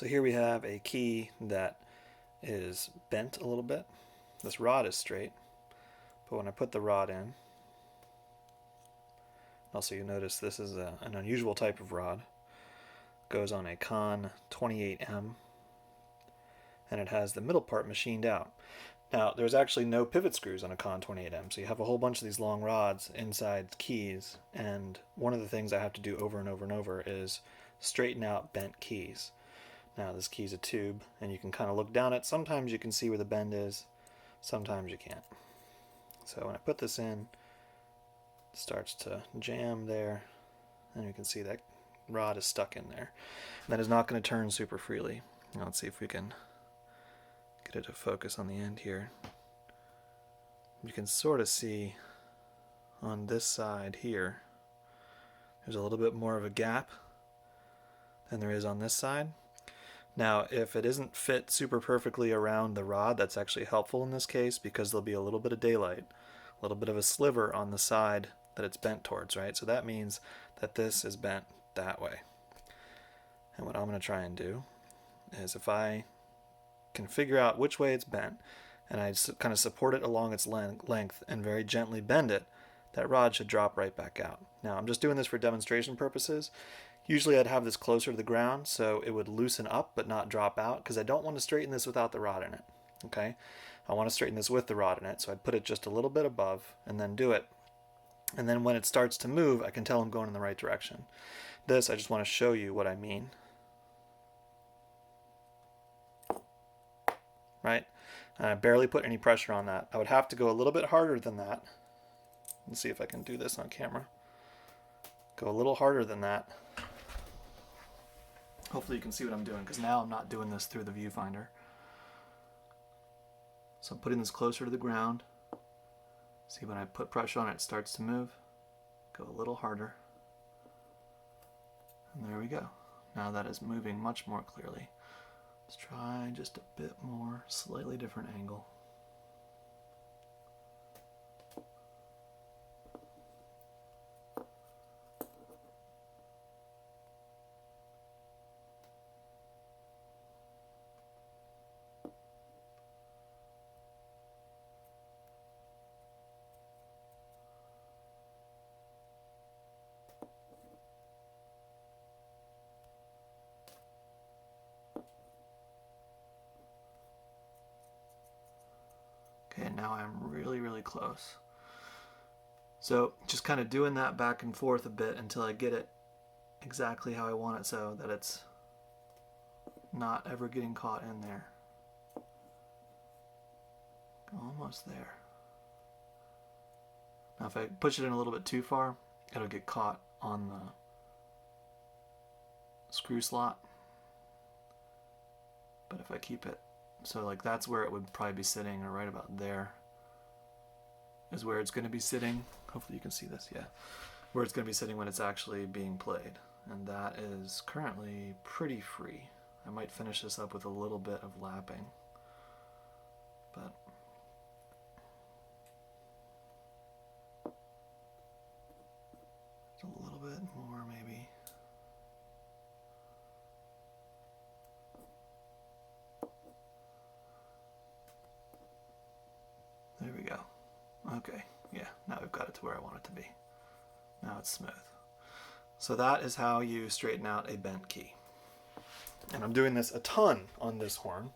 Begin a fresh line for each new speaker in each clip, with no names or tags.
So here we have a key that is bent a little bit. This rod is straight, but when I put the rod in, also you notice this is an unusual type of rod. It goes on a Con 28M, and it has the middle part machined out. Now, there's actually no pivot screws on a Con 28M, so you have a whole bunch of these long rods inside keys, and one of the things I have to do over and over and over is straighten out bent keys. Now, this key's a tube, and you can kind of look down it. Sometimes you can see where the bend is, sometimes you can't. So when I put this in, it starts to jam there, and you can see that rod is stuck in there. And that is not going to turn super freely. Now, let's see if we can get it to focus on the end here. You can sort of see on this side here, there's a little bit more of a gap than there is on this side. Now, if it isn't fit super perfectly around the rod, that's actually helpful in this case because there'll be a little bit of daylight, a little bit of a sliver on the side that it's bent towards, right? So that means that this is bent that way. And what I'm going to try and do is if I can figure out which way it's bent and I kind of support it along its length and very gently bend it, that rod should drop right back out. Now, I'm just doing this for demonstration purposes. Usually I'd have this closer to the ground so it would loosen up but not drop out, because I don't want to straighten this without the rod in it. Okay, I want to straighten this with the rod in it, so I'd put it just a little bit above and then do it. And then when it starts to move, I can tell I'm going in the right direction. This, I just want to show you what I mean. Right? And I barely put any pressure on that. I would have to go a little bit harder than that. Let's see if I can do this on camera. Go a little harder than that. Hopefully you can see what I'm doing, because now I'm not doing this through the viewfinder. So I'm putting this closer to the ground. See, when I put pressure on it, it starts to move. Go a little harder. And there we go. Now that is moving much more clearly. Let's try just a bit more, slightly different angle. Okay, now I'm really close. So just kind of doing that back and forth a bit until I get it exactly how I want it, so that it's not ever getting caught in there. Almost there. Now if I push it in a little bit too far, it'll get caught on the screw slot. But if I keep it, so like that's where it would probably be sitting, or right about there is where it's going to be sitting. Hopefully you can see this, yeah. Where it's going to be sitting when it's actually being played. And that is currently pretty free. I might finish this up with a little bit of lapping. But a little bit more maybe. There we go. Okay, yeah, now we've got it to where I want it to be. Now it's smooth. So that is how you straighten out a bent key. And I'm doing this a ton on this horn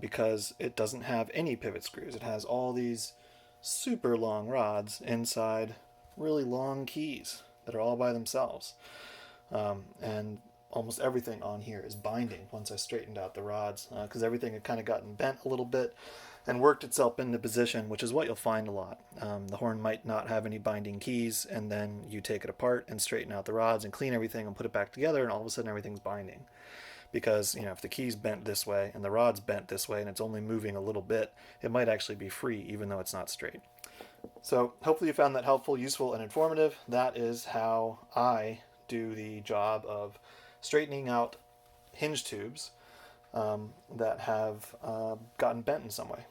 because it doesn't have any pivot screws. It has all these super long rods inside really long keys that are all by themselves. And almost everything on here is binding once I straightened out the rods, because everything had kind of gotten bent a little bit and worked itself into position, which is what you'll find a lot. The horn might not have any binding keys, and then you take it apart and straighten out the rods and clean everything and put it back together, and all of a sudden everything's binding. Because, you know, if the key's bent this way and the rod's bent this way and it's only moving a little bit, it might actually be free even though it's not straight. So hopefully you found that helpful, useful, and informative. That is how I do the job of straightening out hinge tubes that have gotten bent in some way.